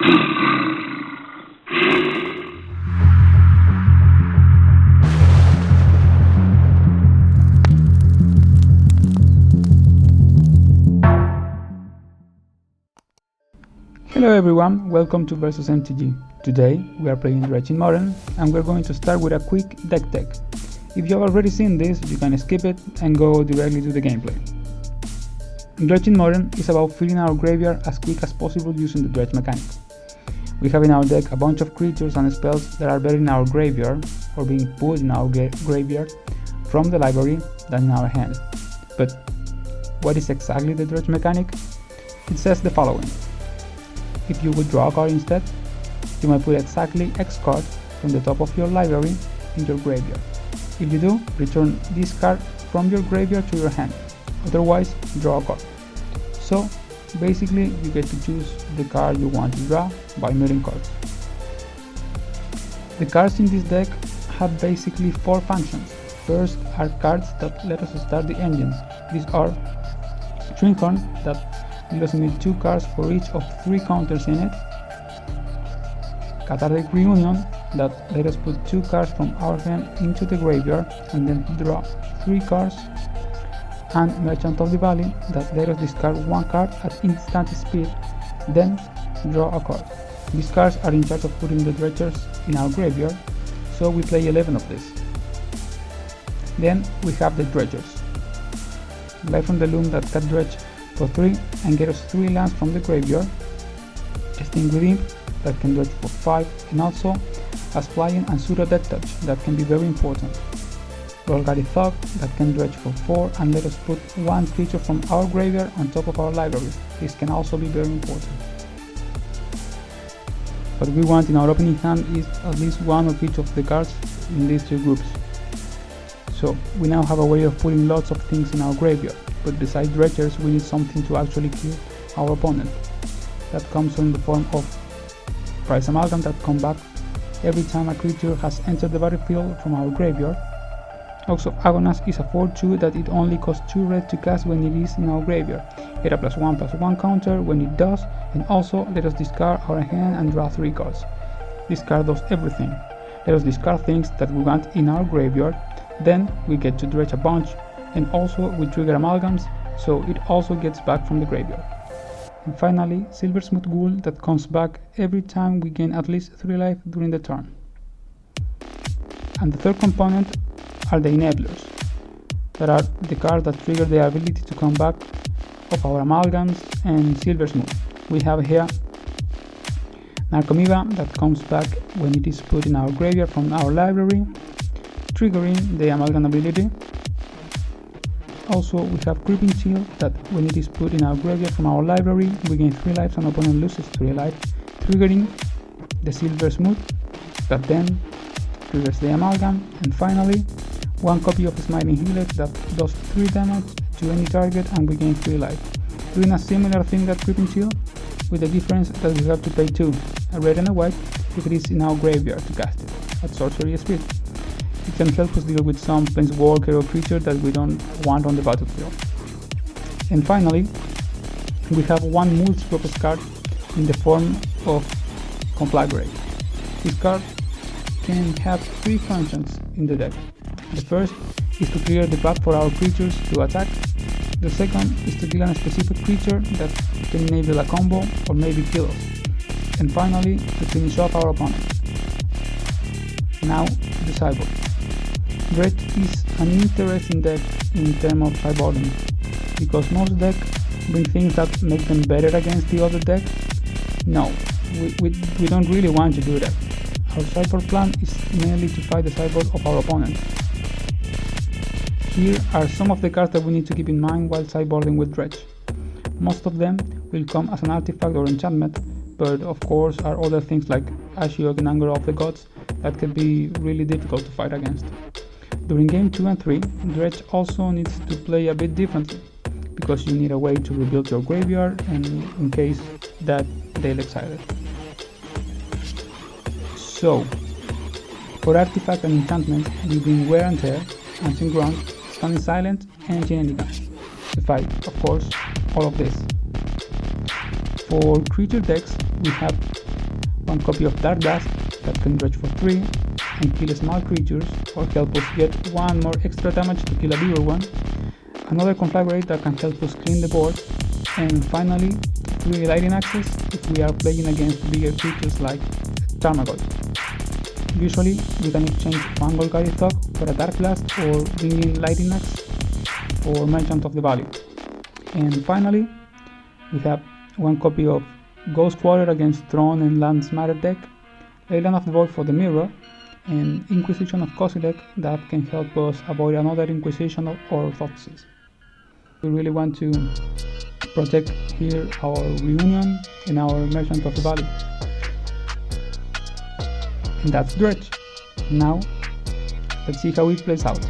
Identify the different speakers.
Speaker 1: Hello everyone, welcome to Versus MTG. Today we are playing Dredge in Modern and we're going to start with a quick deck tech. If you have already seen this, you can skip it and go directly to the gameplay. Dredge in Modern is about filling our graveyard as quick as possible using the Dredge mechanic. We have in our deck a bunch of creatures and spells that are better in our graveyard or being put in our graveyard from the library than in our hand. But what is exactly the Dredge mechanic? It says the following. If you would draw a card instead, you might put exactly X card from the top of your library in your graveyard. If you do, return this card from your graveyard to your hand, otherwise draw a card. So basically you get to choose the card you want to draw by milling cards. The cards in this deck have basically 4 functions. First are cards that let us start the engines. These are Trincorn that let us need 2 cards for each of 3 counters in it, Cathartic Reunion that let us put 2 cards from our hand into the graveyard and then draw 3 cards, and Merchant of the Valley that let us discard 1 card at instant speed, then draw a card. These cards are in charge of putting the dredgers in our graveyard, so we play 11 of these. Then we have the dredgers. Life from the Loom that can dredge for 3 and get us 3 lands from the graveyard, Extinct Imp that can dredge for 5, and also as flying and pseudo death touch that can be very important. Golgari Thug that can dredge for 4 and let us put 1 creature from our graveyard on top of our library. This can also be very important. What we want in our opening hand is at least 1 of each of the cards in these 2 groups. So we now have a way of putting lots of things in our graveyard. But besides dredgers, we need something to actually kill our opponent. That comes in the form of Prize Amalgam that come back every time a creature has entered the battlefield from our graveyard. Also, Agonas is a 4/2 that it only costs 2 red to cast when it is in our graveyard. Get a +1/+1 counter when it does, and also let us discard our hand and draw 3 cards. This card does everything. Let us discard things that we want in our graveyard, then we get to dredge a bunch, and also we trigger amalgams, so it also gets back from the graveyard. And finally, Silversmith Ghoul that comes back every time we gain at least 3 life during the turn. And the third component are the Enablers, that are the cards that trigger the ability to come back of our amalgams and Silversmith. We have here Narcomoeba that comes back when it is put in our graveyard from our library, triggering the amalgam ability. Also, we have Creeping Chill that when it is put in our graveyard from our library, we gain 3 lives and opponent loses 3 life, triggering the Silversmith that then triggers the amalgam. And finally, 1 copy of Smiling Healer that does 3 damage to any target and we gain 3 life. Doing a similar thing that Creeping Chill, with the difference that we have to pay 2, a red and a white, if it is in our graveyard to cast it at sorcery speed. It can help us deal with some planeswalker or creature that we don't want on the battlefield. And finally, we have 1 multi-purpose card in the form of Conflagrate. This card can have 3 functions in the deck. The first is to clear the path for our creatures to attack. The second is to kill a specific creature that can enable a combo or maybe kill us. And finally, to finish off our opponent. Now, the sideboard. Dredge is an interesting deck in terms of sideboarding, because most decks bring things that make them better against the other decks. No, we don't really want to do that. Our sideboard plan is mainly to fight the sideboard of our opponent. Here are some of the cards that we need to keep in mind while sideboarding with Dredge. Most of them will come as an artifact or enchantment, but of course are other things like Ashiok and Anger of the Gods that can be really difficult to fight against. During game 2 and 3, Dredge also needs to play a bit differently, because you need a way to rebuild your graveyard and in case that they'll exile it. So, for artifact and enchantment, we bring Wear and Tear, Ancient Ground, Stunning Silent, and Generica. To fight, of course, all of this. For creature decks, we have one copy of Dark Dust that can dredge for 3 and kill small creatures or help us get one more extra damage to kill a bigger one, another conflagrate that can help us clean the board, and finally 3 lightning axes if we are playing against bigger creatures like Tarmogoyf. Usually we can exchange one Golgari Thug for a Dark Blast or bring in Lightning Axe or Merchant of the Valley. And finally we have one copy of Ghost Quarter against Throne and Lands Matter deck, Leyland of the Void for the mirror, and Inquisition of Kozilek that can help us avoid another Inquisition or Thoughtseize. We really want to protect here our Reunion and our Merchant of the Valley. And that's Dredge. Now, let's see how it plays out.